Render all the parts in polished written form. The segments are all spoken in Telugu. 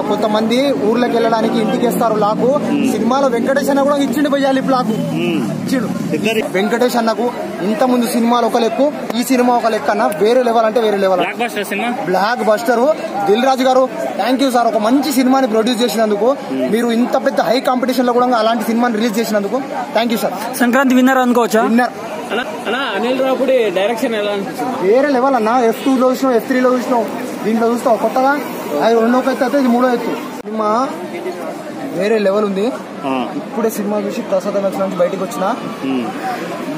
కొంతమంది ఊర్లోకి వెళ్ళడానికి ఇంటికి వేస్తారు లాకు. సినిమాలో వెంకటేష్ అన్న కూడా ఇచ్చిండు పోయాలి లాకు ఇచ్చిండు. వెంకటేష్ అన్నకు ఇంత ముందు సినిమాలు ఒక లెక్కు, ఈ సినిమా ఒక లెక్క అన్న. వేరే లెవెల్ అంటే వేరే level. Blockbuster. Dil Raju గారు థ్యాంక్ యూ సార్, ఒక మంచి సినిమాని ప్రొడ్యూస్ చేసినందుకు. మీరు ఇంత పెద్ద హై కాంపిటీషన్ లో కూడా అలాంటి సినిమాని రిలీజ్ చేసినందుకు thank you sir. Sankranti winner అనుకోవచ్చా? విన్నర్. అనిల్ రావుపూడి డైరెక్షన్ ఎలా అనిపిస్తుంది? వేరే లెవెల్ అన్న. F2 లో చూసినావు, F3 లో చూసినావు, దీంట్లో చూస్తావు కొత్తగా. అది 2వ ఎత్తు అయితే ఇది 3వ ఎత్తు. సినిమా వేరే లెవెల్ ఉంది. ఇప్పుడే సినిమా చూసి ప్రసాదం ఎక్స్ నుంచి బయటకు వచ్చిన.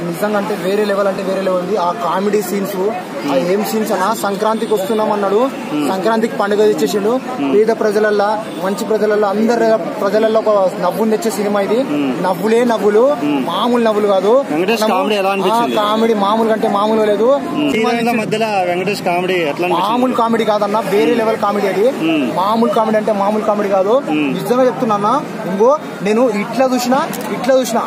నిజంగా అంటే వేరే లెవెల్ అంటే వేరే లెవెల్ ఉంది. ఆ కామెడీ సీన్స్, ఆ ఏం సీన్స్ అన్నా. సంక్రాంతికి వస్తున్నాం అన్నాడు, సంక్రాంతికి పండుగ తెచ్చేసిండు. పేద ప్రజలల్లో, మంచి ప్రజలలో, అందరి ప్రజలలో ఒక నవ్వుని తెచ్చే సినిమా ఇది. నవ్వులే నవ్వులు, మామూలు నవ్వులు కాదు. కామెడీ మామూలుగా అంటే మామూలుగా లేదు. మామూలు కామెడీ కాదన్నా, వేరే లెవెల్ కామెడీ అది. మామూలు కామెడీ అంటే మామూలు కామెడీ కాదు. నిజంగా చెప్తున్నా. ఇంకో నేను ఇట్లా చూసినా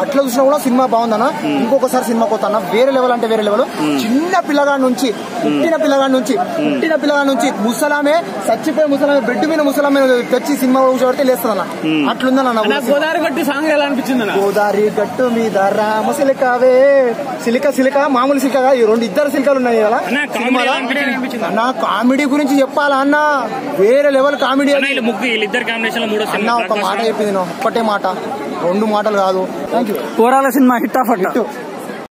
అట్లా చూసినా కూడా సినిమా బాగుందన్నా. ఇంకొకసారి సినిమా పోతాన్నా. వేరే లెవెల్ అంటే వేరే లెవెల్. చిన్న పిల్లగాడి నుంచి పుట్టిన పిల్లగాడి నుంచి ముసలామే, చచ్చిపోయే ముసలామే, బెడ్ మీద ముసలామే తెచ్చి సినిమా కూర్చోబెడితే లేస్తుందన్న. అట్లుందన్న. గోదావరి గట్టు సాంగ్ ఎలా అనిపించింది? గోదావరి గట్టు మీద రామ సిలికావే, సిలిక మామూలు సిలిక, ఈ ఇద్దరు సిలికలు ఉన్నాయి కదా నా. కామెడీ గురించి చెప్పాలా అన్న, వేరే లెవెల్ కామెడీ అన్న. ఒక మాట చెప్పింది, ఒకటే మాట, 2 మాటలు కాదు. Thank you. Overall cinema hit of hit.